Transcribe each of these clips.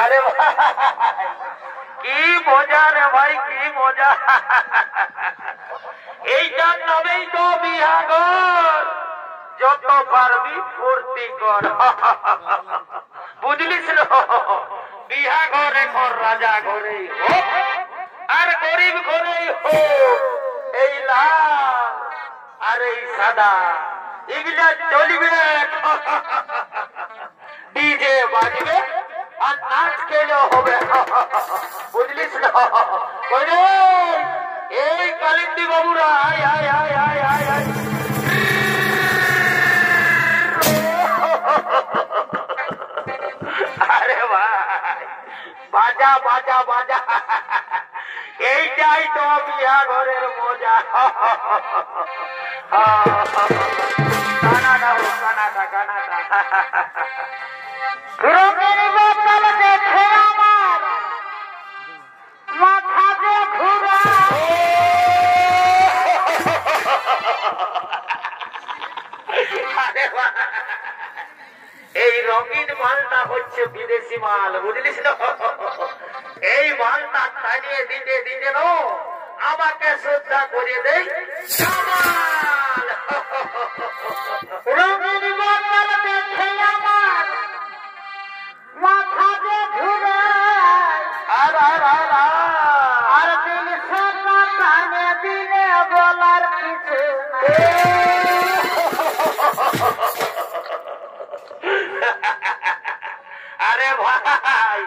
আরে কি মজা রে ভাই, কি মজা। এইটার নামেই তো বিহাগর, যত পারবি ফুর্তি কর। বুঝলিস না, বিহা ঘরে ঘর রাজা ঘরেই হোক আর গরিব ঘরেই হোক, এই লাল আর এই সাদা এগুলা চলিবে। ডিজে বাজবে আর নাচ খেলেও হবে। বুঝলিস না, এই কালিন্দী বাবুরা আয় আয় আয় আয় আয় আয়। আরে ভাই বাজা বাজা বাজা, এইটাই তো বিয়া ঘরের মজা। কানাডা হোক, কানাডা কানাডা। দেখে আমার মাথা যে ঘুরা। এই রঙিন মালটা হচ্ছে বিদেশি মাল, বুঝলিস না? এই মালটা টানিয়ে দিতে দিতে নো আমাকে শ্রদ্ধা করে দেয় কামাল। রঙিন মাল দেখে আমার মাথা যে ঘুরে, আর দিল সদা টানে দিলে বলার কিছু আরে ভাই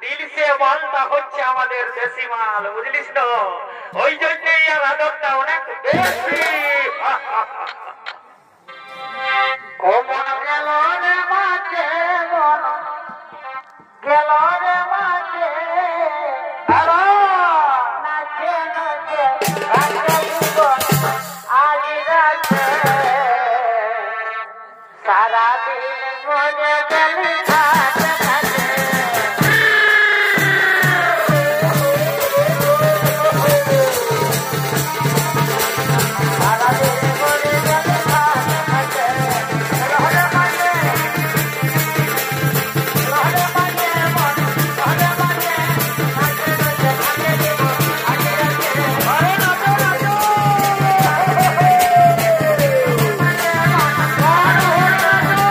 দিল সে মালটা হচ্ছে আমাদের দেশি মাল, বুঝলিস তো? ওই জন্যই আর আদরটা অনেক বেশি। কোমল গেল রে মাঝে, গেল রে মাঝে, নাচে নাচে আলি রাখে সারাদিন মনে গেলি থাকে থাকে। সারাদিন মনে গেলি থাকে থাকে। রহরে মানে রহরে মানে মন রহরে মানে নাচে নাচে ভাঙে দিব আগে রাখে। ঘরে নাচো নাচো মানে মন ঘরে নাচো।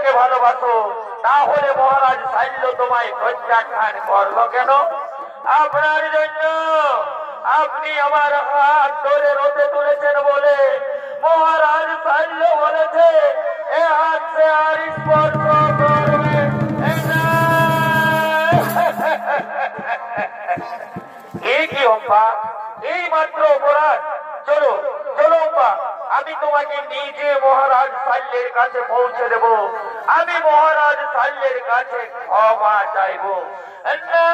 তাকে ভালোবাসো, তাহলে মহারাজ সাইল্য তোমায় প্রত্যাখ্যান করলো কেন? আপনার জন্য আপনি আমার হাত ধরে রথে তুলেছেন বলে মহারাজ সাইল্য বলেছে এ হাত সে আর স্পর্শ করবে না। এই কি অম্পা, এই মাত্র অপরাধ? চলো চলো অম্পা, আমি তোমাকে নিজে মহারাজ সাল্যের কাছে পৌঁছে দেব। আমি মহারাজ সাল্যের কাছে ক্ষমা চাইব না।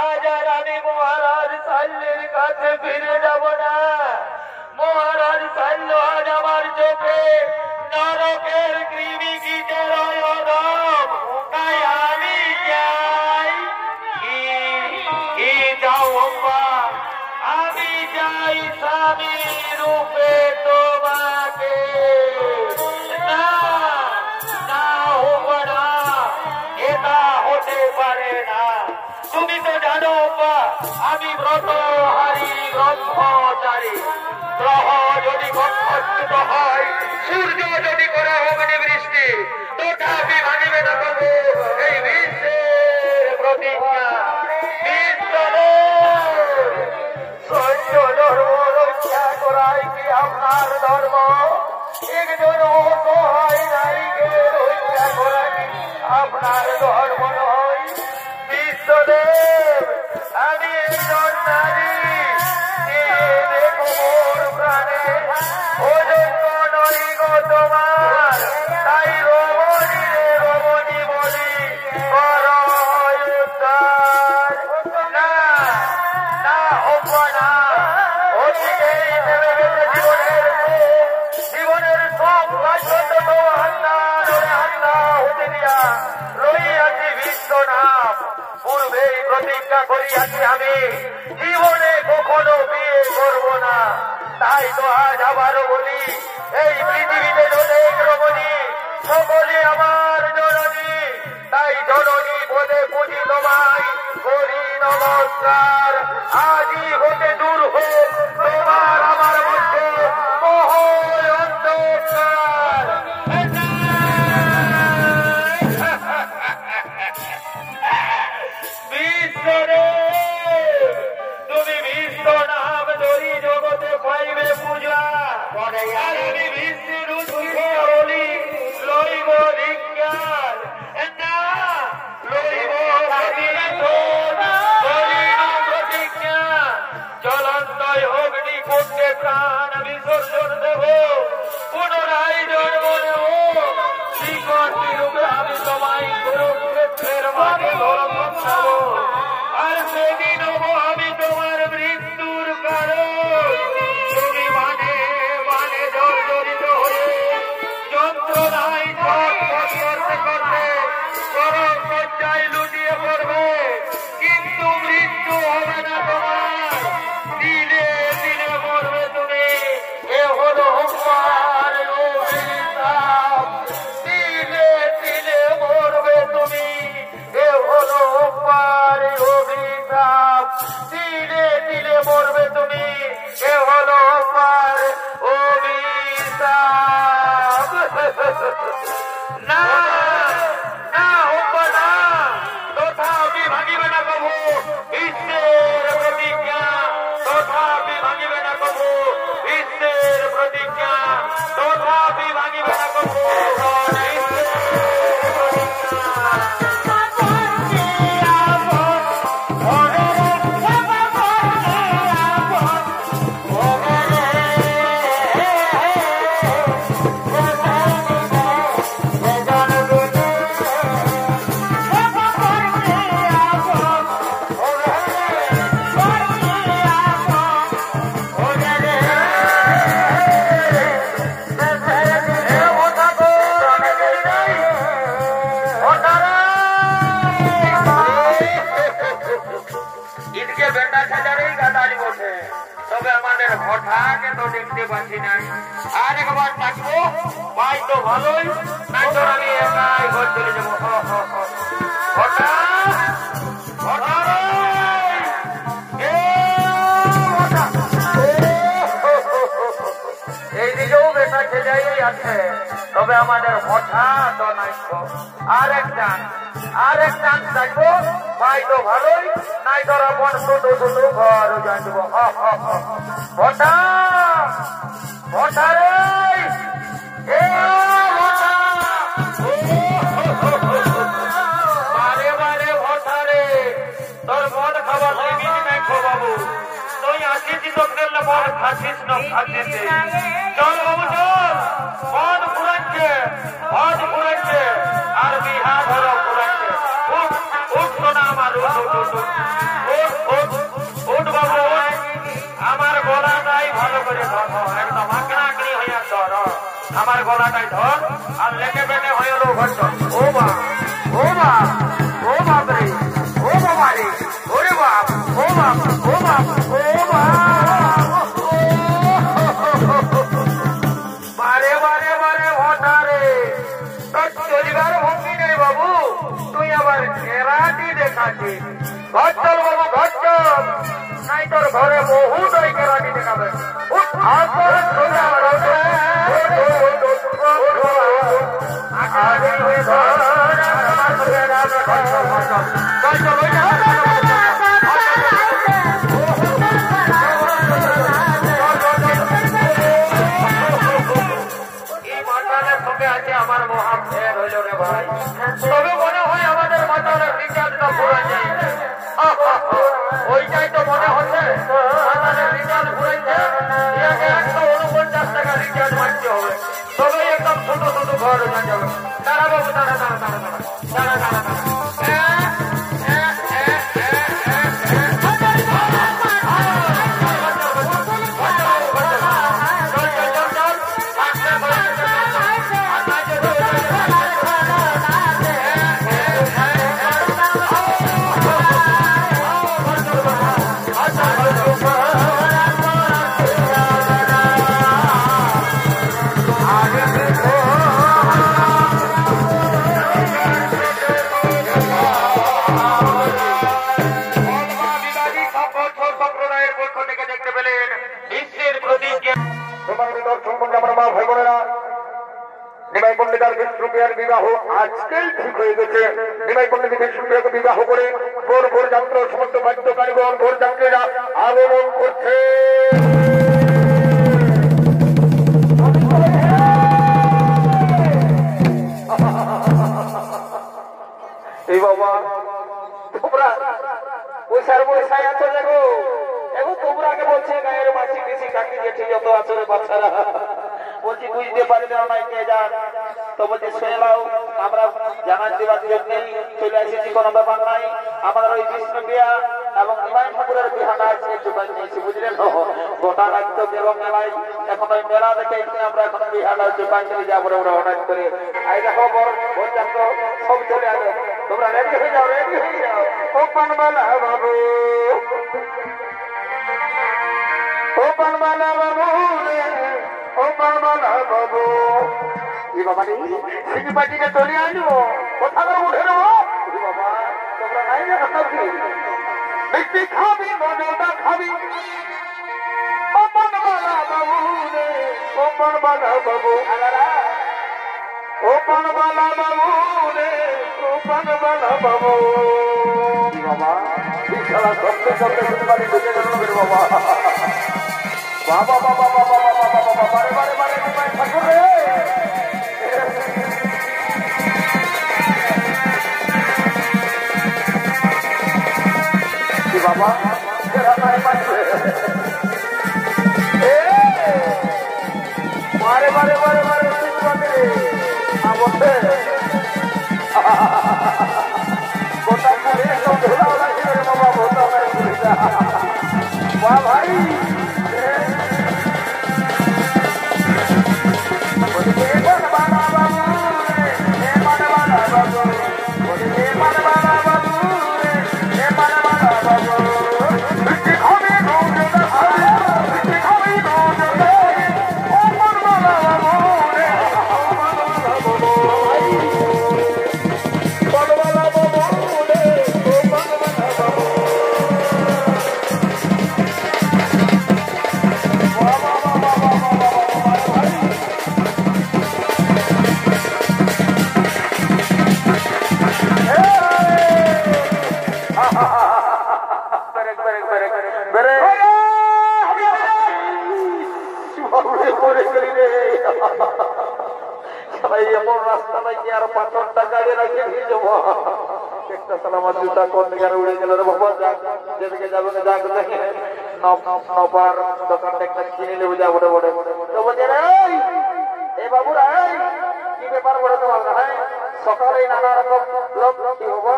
আজ আর আমি মহারাজ সাল্যের কাছে ফিরে যাব না। মহারাজ সাল্য আজ আমার চোখে নরকের কৃমি কীটের অয়দম, তাই আমি চাই কি যাও অম্বা, আমি চাই স্বামী রূপে তোমাকে। না না হোবা না, এটা হতে পারে না। তুমি তো জানো অম্বা, আমি ব্রতহারী ব্রহ্মচারী। গ্রহ যদি গচ্ছুত হয়, সূর্য যদি করে অগ্নি বৃষ্টি, তথাপি ভাঙিবে না তবু এই বিশ্বের প্রতিজ্ঞা। সৈন্য ধর্ম রক্ষা করাই কি আপনার ধর্ম? একজন অসহায় নারীকে রক্ষা করা কি আপনার ধর্ম নয়? বিশ্বদেব, আমি একজন নারী, দেখো মোর প্রাণে অযোগ্য নই গো তোমার, তাই রমণী রে রমণী বলি কর উদ্ধার। না না হব না, অতীতেই নেমে গেছে জীবনের সব কার্যত তো হান্না ধরে হান্না হতে দিয়া রইয়াছি বিশ্বনাথ। পূর্বেই প্রতিজ্ঞা করিয়াছি আমি জীবনে কখনো বিয়ে করব না। তাই তো আজ আবারও বলি, এই পৃথিবীতে অনেক রমণী, সকলে আমার জননী। তাই জননী বলে পুজি তোমায় করি নমস্কার। আজই হতে দূর হোক তোমার আমার মধ্যে মোহ অন্ধকার। তুমি বিশ্ব নাম ধরি জগতে পাইবে পূজা, আর আমি বিশ্বের উৎসে বলি লইব বিজ্ঞান। না লইব প্রতিজ্ঞা, জ্বলন্ত অগ্নিকুণ্ডে প্রাণ বিসর্জন দেব, পুনরায় জন্ম নেব। শ্রীকণ্ঠী রূপে আমি তোমায় কুরুক্ষেত্রের মাঝে ধর্ম খাব, আর সেদিন হব আমি তোমার মৃত্যুর কারণ। তুমি মানে মানে জর্জরিত হয়ে যন্ত্রণায় ছটফট করতে করতে চরম লজ্জায় লুটিয়ে পড়বে, কিন্তু মৃত্যু হবে না তোমার। দিলে দিলে মরবে তুমি, এ হলো অম্বার অভিশাপ। দিলে দিলে মরবে তুমি, এ হলো অম্বার অভিশাপ। দিলে দিলে মরবে তুমি, এ হলো অম্বার অভিশাপ। না না হব না, তথাপি ভাঙিবে না কবু বিশ্বের প্রতিজ্ঞা। তথাপি ভাঙিবে না কবু বিশ্বের প্রতিজ্ঞা। তথাপি ভাঙিবে না কবু ঘটাকে তো দেখতে পাচ্ছি না। আর একবার থাকবো ভাই তো ভালোই, নাই তোর আমি একাই ঘর চলে যাবো। ঘটা ঘটা এই দিকেও বেটা খেজাই আছে, তবে তবে আমাদের হঠাৎ আরেক টান থাকবো ভাই তো ভালোই নাই তোর আপন ছোট ছোট ঘর জানবো ভটারে বারে বারে ভটারে তোর মন খাবার নাই খোবাবু তুই আসিস তোকে মন খাচ্ছিস না খাচ্ছিস চল বাবু চল মন পুরাচ্ছে আর বিহা ধরো পুরাচ্ছে উঠ না আমার উঠ বাবু আমার গলাটাই ভালো করে ধর একদম আঁকড়ি হইয়া ধর আমার গলাটাই ধর আর লেটে বেটে হয়ে লো ঘর ও বাপ রে ও বাবা রে ওরে বাপ ও বাপ বারে ভটারে তোর চলিবার ভঙ্গি নেই বাবু তুই আবার কেরাটি দেখাচ্ছিস ঘর চল বাবু ঘর চল নাই তোর ঘরে বহু দই কেরাটি দেখাবে আমার মহা ফের হইল রে ভাই তবে মনে হয় আমাদের মাতালের রিচার্জটা পুরা যায় ওইটাই তো মনে হচ্ছে মাতালের রিচার্জ ঘুরাইছে 149 টাকা রিচার্জ মারতে হবে তবে একদম ছোট ছোট ঘর হয়ে যাবে দাঁড়া বাবু দাঁড়া নিমাই পণ্ডিতার বিষ্ণুপ্রিয়ার বিবাহ আজকেই ঠিক হয়ে গেছে নিমাই পণ্ডিত বিষ্ণুপ্রিয়াকে বিবাহ করে ভোর যাত্রা সমস্ত বাদ্য কারিগর ভোর যাত্রীরা আগমন করছে এই বাবা তোমরা পয়সার পয়সায় আছো দেখো এখন তোমরা আগে বলছে গায়ের মাসি পিসি কাকি জেঠি যত আছো রে বাচ্চারা বলছি বুঝতে পারি না কে যান তো বলছি শুনে নাও আমরা জানান দেওয়ার জন্যই চলে এসেছি কোনো ব্যাপার নাই আমাদের ওই বিষ্ণুপ্রিয়া এবং নিমাই ঠাকুরের বিহাটা আছে জোগাড় নিয়েছি বুঝলেন গোটা রাজ্য এবং মেলায় এখন ওই মেলা দেখে আমরা এখন বিহাটা জোগাড় নিয়ে যাবো আমরা হঠাৎ করে আই দেখো বলতাম তো সব চলে আসে তোমরা রেডি হয়ে যাও ও পানবালা বাবু বাবু এই বাবা সিটি পার্টিকে চলে আসবো কোথা করে উঠে নেবো বাবা তোমরা নাই না মিষ্টি খাবি মজা খাবি বাবু রে ও পানবালা বাবু ও পানবালা বাবু রে ও পানবালা বাবু বাবা খেলা সবচেয়ে সিটি পার্টি ঢুকে গেল বাবা বাবা বাবা বাবা বাবা বাবা বারে বারে বারে ঠাকুর রে বাবা বারে বারে বারে বারে বাবা ভাই বাবা ঘন্টা কাজে রাখি দিয়ে যাবো একটা সালামার জুতা কোন দিকে উড়ে গেল রে বাবা যেদিকে যাবে যাক দেখে নপার দোকানটা একটা কিনে নেবো যা বড় বড় তো বলছে এই বাবুরা কি ব্যাপার বলে তোমার হ্যাঁ সকালে নানা রকম লোক কি হবো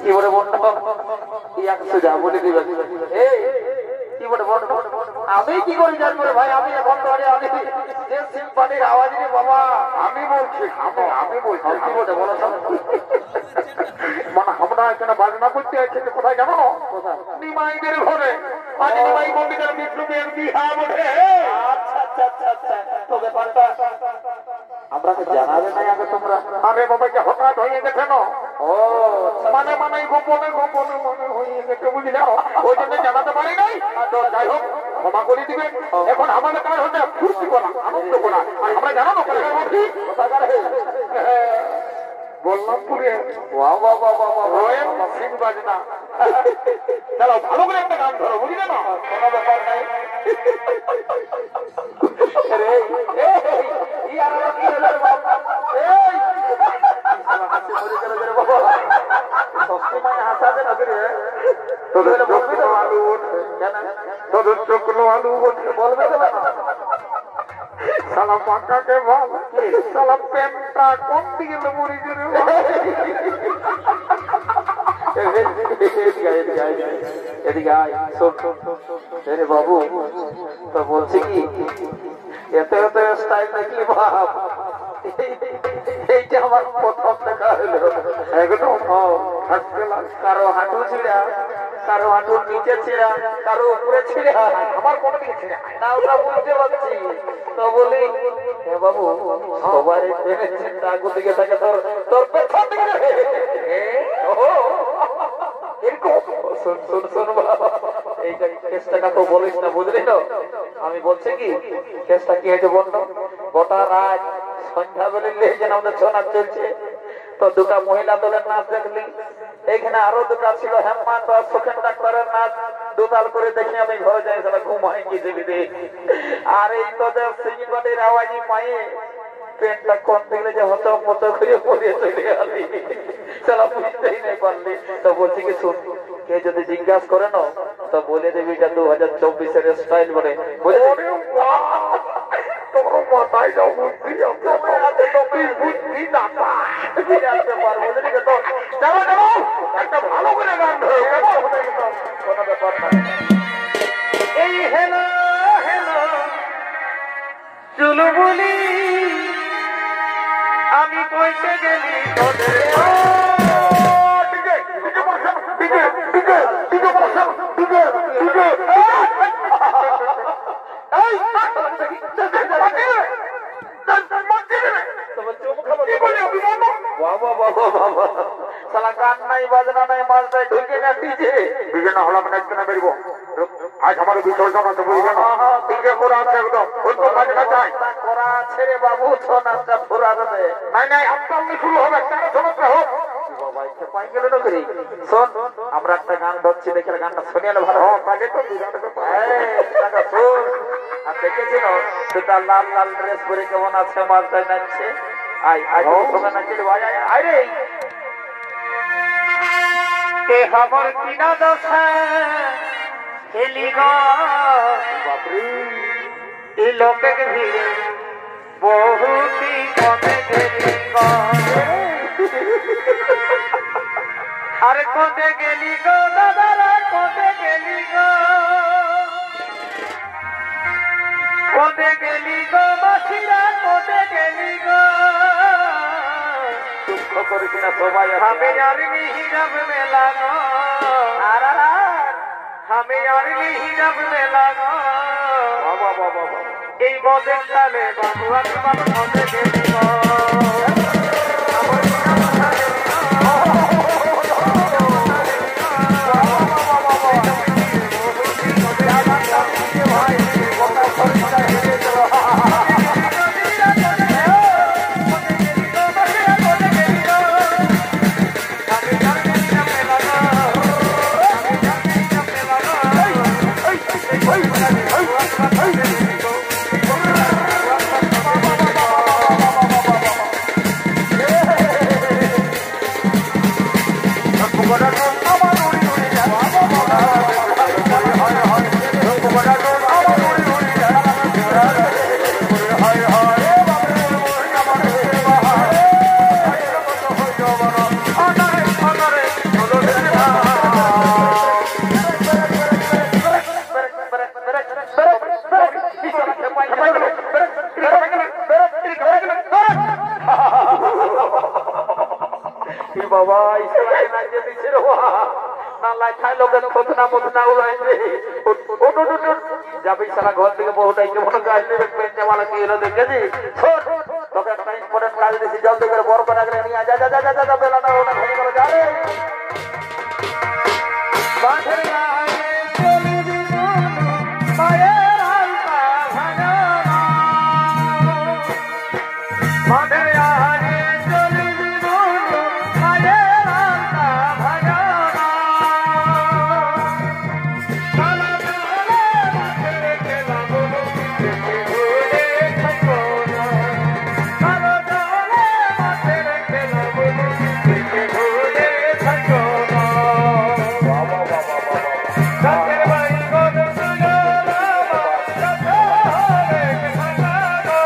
কি বলে বন্ধু কি একশো যা বলে দিবে এই কি বলে বন্ধু আমি কি করি জানবো ভাই আমি এখন ধরে আমি যে সিম্পানির আওয়াজ রে বাবা আমি বলছি আমি বলছি কি বলে বলো মানে আমরা এখানে বাজনা করতে আছি কোথায় জানো নিমাইদের ঘরে আজ নিমাই মন্দিরের বিষ্ণুদের বিহা বটে আচ্ছা আচ্ছা আচ্ছা আচ্ছা তো ব্যাপারটা আমরা জানাবে নাই আগে তোমরা আরে বাবাকে হঠাৎ হয়ে গেছে না ও মানে মানে গোপনে গোপনে মনে হয়ে গেছে বুঝলে ওই জন্য জানাতে পারি নাই তো যাই হোক ক্ষমা করে দিবেন এখন আমাদের কাজ হচ্ছে ফুর্তি করা আনন্দ করা আর আমরা জানাবো বললাম পুরে বাজনা চলো ভালো করে একটা গান ধরো বুঝলে না কোনো ব্যাপার নাই সবসময় হাসাবে না তোদের চোখলো আলু বলবে সালা পাকাকে বল সালা প্যান্টটা কোন দিকে মুড়ি এদিকে আয় রে বাবু তো বলছি কি এত এত স্টাইল দেখলি বাপ এইটা আমার প্রথম দেখা হলো একদম কারো হাঁটু ছিঁড়া কারো হাঁটুর নিচে ছিঁড়া কারো উপরে ছিঁড়া আমার কোনো দিকে ছিঁড়া না ওটা বুঝতে পারছি তো বলি হ্যাঁ বাবু সবার চিন্তা আগুন দিকে থাকে তোর তোর পেছন দিকে এইটা কেসটা তো বলিস না বুঝলি তো আমি বলছি কি কেসটা কি হয়েছে বলতো গোটা রাত সন্ধ্যা বেলে যেন আমাদের ছৌ নাচ চলছে তো দুটা মহিলা দলের নাচ দেখলি এখানে আরো দুটা ছিল হেমন্ত আর সুখেন ডাক্তারের নাচ দুতাল করে দেখি আমি ঘরে যাই সেটা ঘুমাই কি দেবি আর এই তোদের সিংবাটির আওয়াজই পায়ে পেনটা কোন দিলে যে হত মত করে পড়ে চলে গেলি সেটা বুঝতেই নেই পারলি তো বলছি কি শুন কে যদি জিজ্ঞাসা করে না তো বলে দেবি এটা 2024-এর স্টাইল বলে মাথায় যাও বুদ্ধি বুদ্ধি একটা ভালো করে গান কোনো ব্যাপার না এই হেলো হেলো চুলবুলি আমি কইতে গেলি তোদের গান নাই বাজনা নাই মাঝটায় ঢুকে না ডিজে ডিজে না হলাম না একটু না বেরবো আজ আমার বিসর্জন আছে বুঝবে না ডিজে করা আছে একদম অন্য বাজনা চাই করা আছে রে বাবু ছৌ নাচটা পুরা দেবে নাই নাই আপনার শুরু হবে একটা সমস্যা হোক আমরা একটা গান ধরছি দেখে গানটা শুনে এলো ভালো আর দেখেছি সেটা লাল লাল ড্রেস পরে কেমন আছে মালটায় নাচছে খবর কিনা দশা খেলি এই লোকের ভিড়ে বহুতি কমে গেলি আরে কোথায় গেলি গো দাদারা কোথায় গেলি গো কোথায় গেলি গো মাসিরা কোথায় গেলি গো দুঃখ করিস না সবাই আমি জানি হিজাব মেলা গো আমি জানি হিজাব মেলা গো বাবা বাবা এই বদের সালে বাবু আমি বাবু কোথায় গেলি গো বাবা ইসলামে না যে দিছে রে না লাইখায় লোকের খোদনা মদনা উড়াইছে যাবি সারা ঘর থেকে বহুটাই কেমন গাছ নেবে পেঞ্চে মালা কি এলো দেখেছি তোকে একটা ইম্পর্টেন্ট কাজ দিয়েছি জলদি করে বড় করে আগে নিয়ে যা যা যা যা যা বেলাটা ওটা ভেঙে গেল যা রে বাঁধের গায়ে চলে দিব মায়ের হালকা ভাঙা বাঁধের গায়ে চলে দিব মায়ের হালকা ভাঙা কালা কালা মাঠে খেলাম দেখে ঘুরে থাকো না কালো জলে মাঠে খেলাম দেখে ঘুরে থাকো না গাছের বাড়ি কোন সুজলামা গাছে থাকো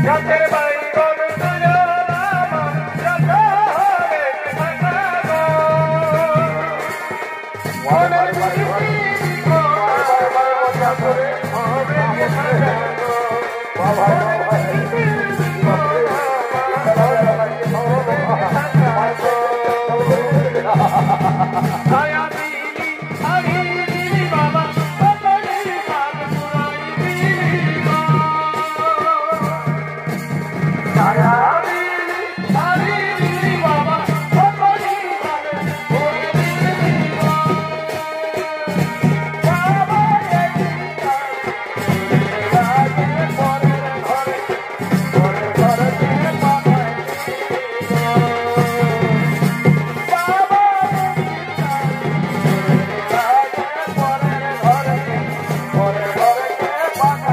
গাছের বাড়ি কোন সুজলামা গাছে থাকো মনের বুঝি করে হবে ছায়া দিলি হারি দিলি বাবা বদলি কাল পুরাই দিলি ছায়া দিলি হারি দিলি বাবা বদলি কাল পুরাই দিলি বাবা এই কাল পরে ঘরে ঘরে ঘরে পাঠাই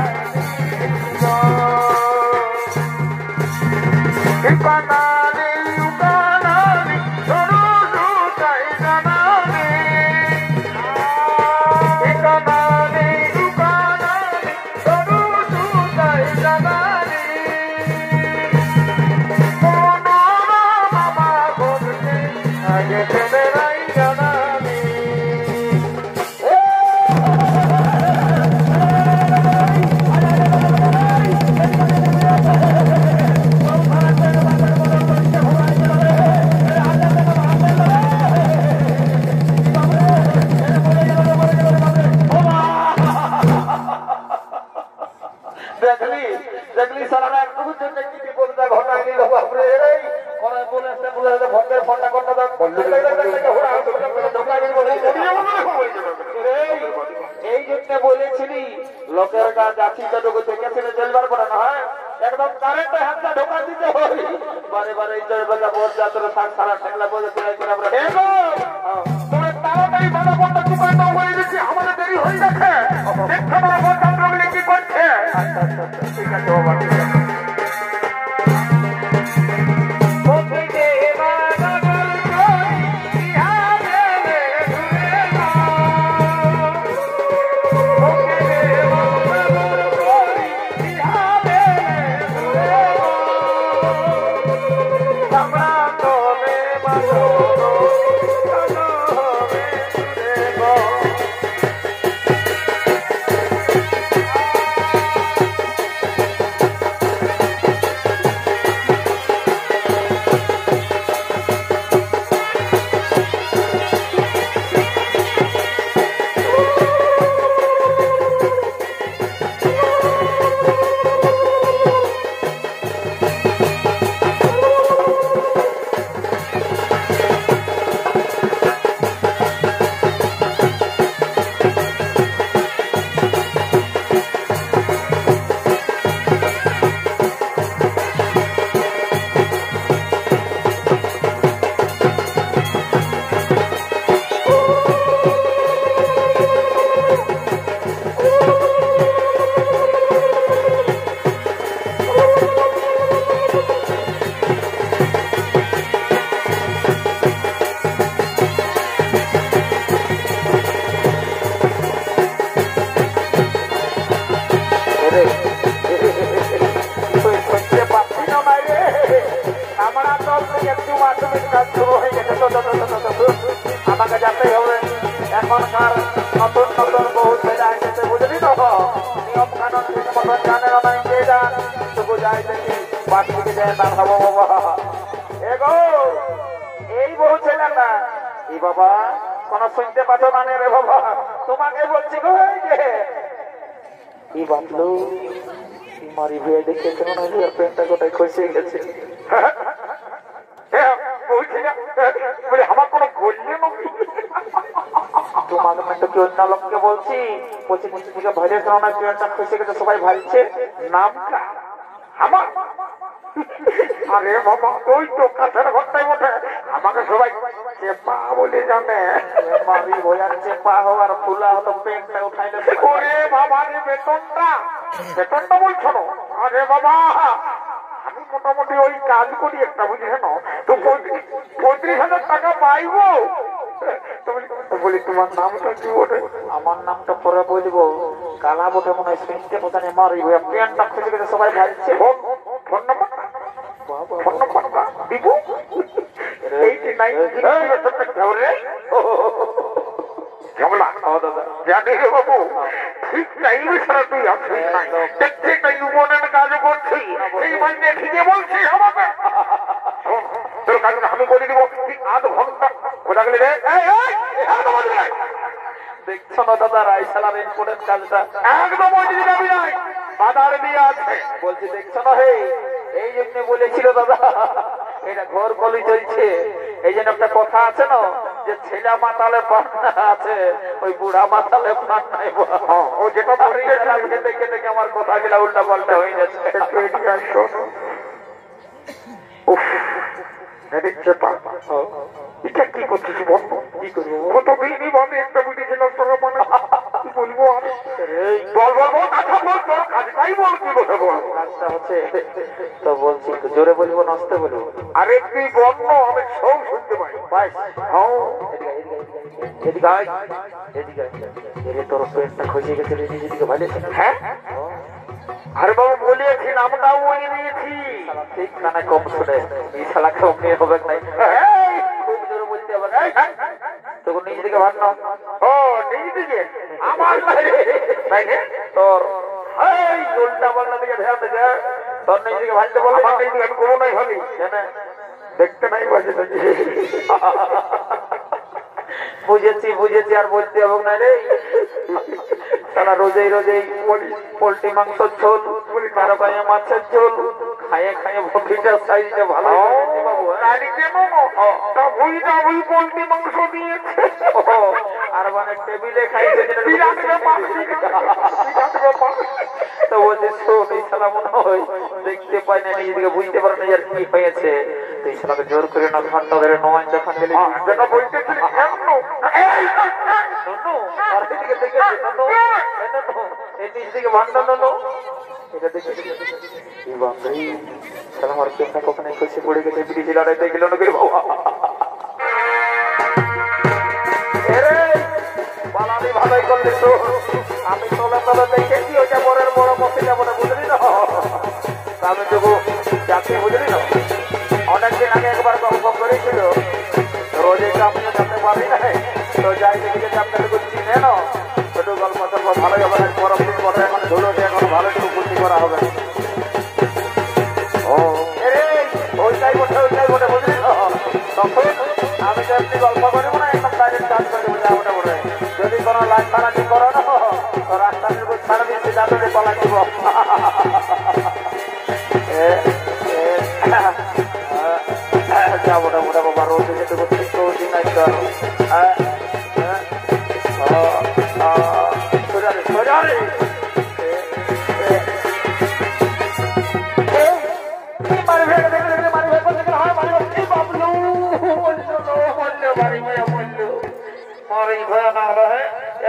দেখলি সারা একটু জন্য কি বিপদটা ঘটাই নিল বাপরে করে বলে ভোটের ফোনটা করতে দাও এই জন্য বলেছিলি লোকের কাজ আছিটা ঢুকে দেখেছিলে জেলবার করে না হয় একদম কারেন্ট হাতটা ঢোকা দিতে হয় বারে বারে এই বেলা বোর যাত্রা থাক সারা ঠেকলা বলে তৈরি করে আমরা তোমার তাড়াতাড়ি বাধা বন্ধ চুপাই দাও বলে দিচ্ছি আমাদের দেরি হয়ে যাচ্ছে দেখতে পাবো ভোট কি করছে আচ্ছা আচ্ছা ঠিক আছে বাবা ঠিক আছে আমাকে যেতেই হবে এখনকার নতুন নতুন বহু ছেলে আসছে বুঝলি তো নিয়ম কানুন ঠিক মতন জানে না কে যান শুধু যাই দেখি বাড়ি থেকে যায় তার হবো বাবা এগো এই বহু ছেলেটা এই বাবা কোন শুনতে পাচ্ছ না রে বাবা তোমাকে বলছি গো এই বাবলু মারি ভুয়ে দেখেছে মনে হয় প্যান্টটা গোটাই খসে গেছে আমার কোনো বললে তোমাকে তো কি অন্য লোককে বলছি বলছি ভাইরে কেন না প্যান্টটা খসে গেছে সবাই ভাইছে নামটা আমার আরে বাবা ওই তো কাছের ঘরটাই ওঠে আমাকে সবাই চেপা বলে জানে মারি ভয়ার চেপা হওয়ার ফুলা হতো পেটটা উঠাইলে ওরে বাবা রে বেতনটা বলছো না আরে বাবা আমি মোটামুটি ওই কাজ করি একটা বুঝেছ তো 35,000 টাকা পাইবো বলি তোমার নামটা কি বলে আমার নামটা পরে বলবো কালা বটে মনে হয় শুনতে বোঝা নেই মারি ভয়া প্যান্টটা খুঁজে গেছে সবাই ভাবছে ফোন নাম্বারটা দিব বাবু ঠিক টাইমে ছাড়া তুই আসিস নাই দেখতে ইউনিয়নের কাজ করছি এই মাইনে ঠিকই বলছিস আমাকে তোর কাজ আমি করে দিব ঠিক 8 ঘন্টা কোথা গেলে রে দেখছো না দাদা রাইসালার ইম্পোর্টেন্ট কাজটা একদম ওই দিকে যাবি নাই বাজারে দিয়ে আছে বলছি দেখছো না হে এই জন্য বলেছিল দাদা এটা ঘর কলি চলছে এই জন্য একটা কথা আছে না যে ছেলে মাতালে পান আছে ওই বুড়া মাতালে পান নাই ও যেটা দেখে দেখে আমার কথা গুলা উল্টা পাল্টা হয়ে যাচ্ছে এটা কি করছিস কি করবো কতদিনই ভাবে একটা বুঝেছিল তোর মানে কি বলবো আর বল কথা বল তোর কাজটাই বল কি বলবো বল কাজটা হচ্ছে তো বলছি জোরে বলবো নষ্ট বলবো আরে তুই বল না আমি সব শুনতে পাই বাস হ্যাঁ এদিকে তোর পেটটা খসে গেছে নিজেদিকে ভালো হ্যাঁ আরে বাবু বলিয়েছি নামটাও বলে দিয়েছি ঠিক কানে কম শুনে এই শালা কম নিয়ে হবে নাই খুব জোরে বলতে হবে তখন নিজে দিকে ভাবনা ও নিজে দিকে আমার তোর উল্টা পাল্টা দিকে ধ্যান দিকে তোর নিজে দিকে ভাবতে বলবো আমি কোনো নাই ভাবি দেখতে নাই বাজে বুঝেছি আর বলতে হবে না রে তারা রোজেই পোল্ট্রি মাংস ঝোল কারো গায়ে মাছের ঝোল খাইয়ে ভবিটা সাইজটা ভালো পোল্ট্রি মাংস দিয়েছে আর মানে টেবিলে খাইছে তো বলছে শোন এই শালা মনে হয় দেখতে পাই না নিজেকে বুঝতে পারে না আর কি হয়েছে এই শালাকে জোর করে না ঘন্টা ধরে নয় যখন গেলে যেটা বলতেছি আমার পেশা কখনো খুশি পড়ে গেছে ব্রিটিশ লড়াই দেখল না করে বাবা বানানি ভালোই করলি তো আমি তলে দেখেছি ওইটা বড়ের বড় মশিটা বলে বুঝলি না আমি তবু চাকরি বুঝলি না অনেকদিন আগে একবার গল্প করেছিল রোজে আমি জানতে পারি না তো যাই দেখে আপনাদের চিনে না একটু গল্প ভালোই হবে গরম দিন পরে এখন ধুলোতে এখন ভালো একটু বুদ্ধি করা হবে ওইটাই বটে বুঝলি তো তখন আমি তো এমনি গল্প করবো না একদম ডাইরেক্ট কাজ করে দেবো যা ওটা বলে যদি কোনো লাইন ফানাটি করো না তো রাস্তার উপর ছাড়া দিচ্ছি যাতে পালা দিব যাবো না মোটা বাবা রোজ যেতে করছি তো দিন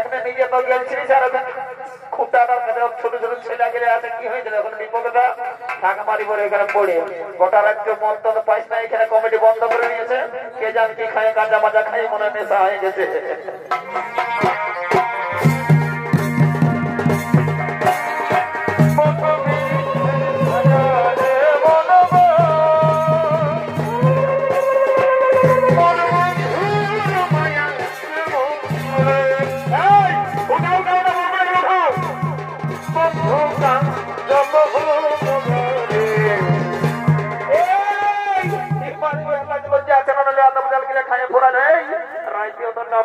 আসতে নিজে তো গেলছিলি সারাদিন খুঁটাটার কাছে ছোট ছোট ছেলে গেলে আছে কি হয়েছিল এখন বিপদটা ঢাকা মারি পরে এখানে পড়ে গোটা রাজ্য মন তো পাইস না এখানে কমিটি বন্ধ করে নিয়েছে কে জান কি খায় গাঁজা মাজা খাই মনে নেশা হয়ে গেছে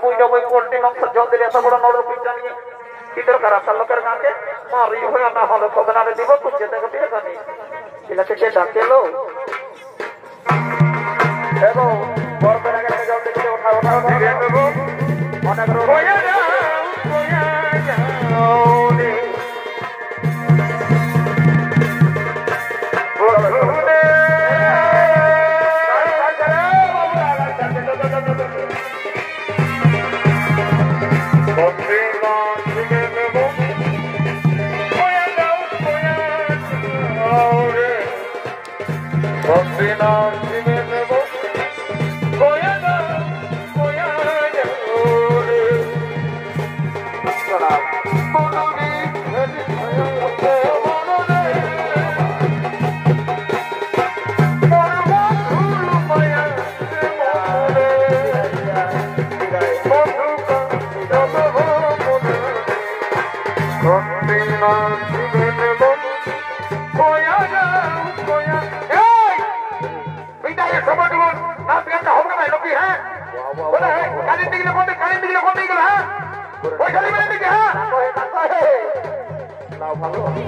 বুঝা বই পোল্ট্রি মাংস জল দিলে এত বড় নরম পিঠা নিয়ে কি দরকার আপনার লোকের গাঁকে মারি হয়ে না হলে কবে না দিব তুলছে দেখো ঠিক আছে ঠিক আছে কে ডাকেলো এবং বড় করে আগে জল দিতে ওঠা ওঠা দেবো অনেক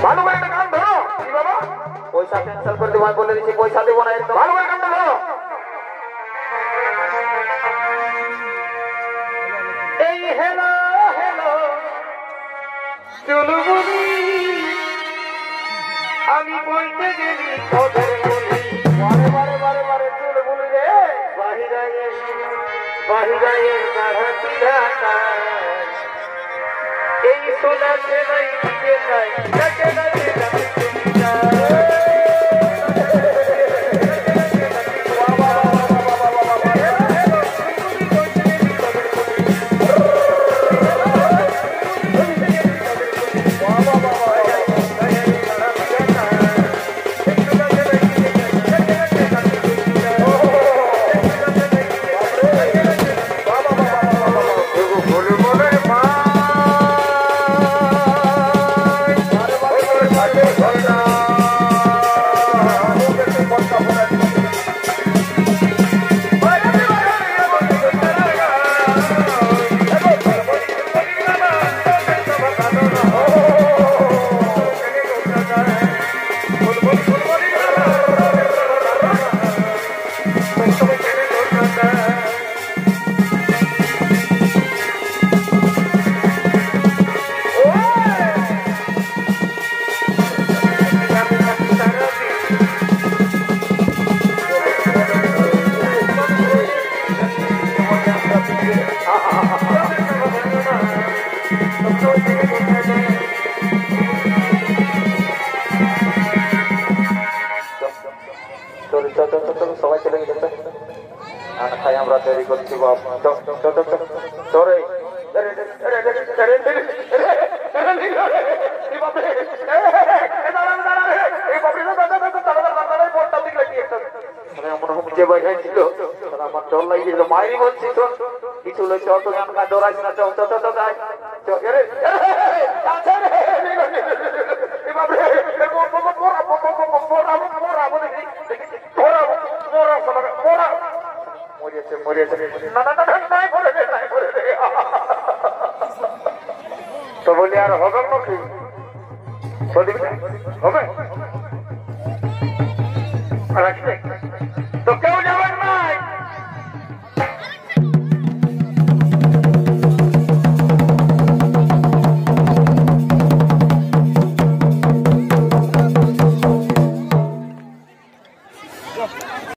ভালো করে একটা গান ধরো কি বাবা পয়সা ক্যান্সেল করে দেবো বলে দিচ্ছি পয়সা দেবো না একদম ভালো করে গানটা ধরো এই হেলো হেলো চুলবুলি আমি বলতে গেলি তোদের বলি বারে বারে বারে বারে চুলবুলি রে বাহিরায়ে গাঢ় পিড়াটা এই সোনাতে নাই দিকে নাই লাগে লাগে সবাই চলে গেছে আর খাই আমরা তৈরি করছি বাপ তোরে আমার জল লাগিয়েছিল মায়েরই বলছি তো কিছু ডরাইস না তো বলি আর হবে নাকি হবে রাখি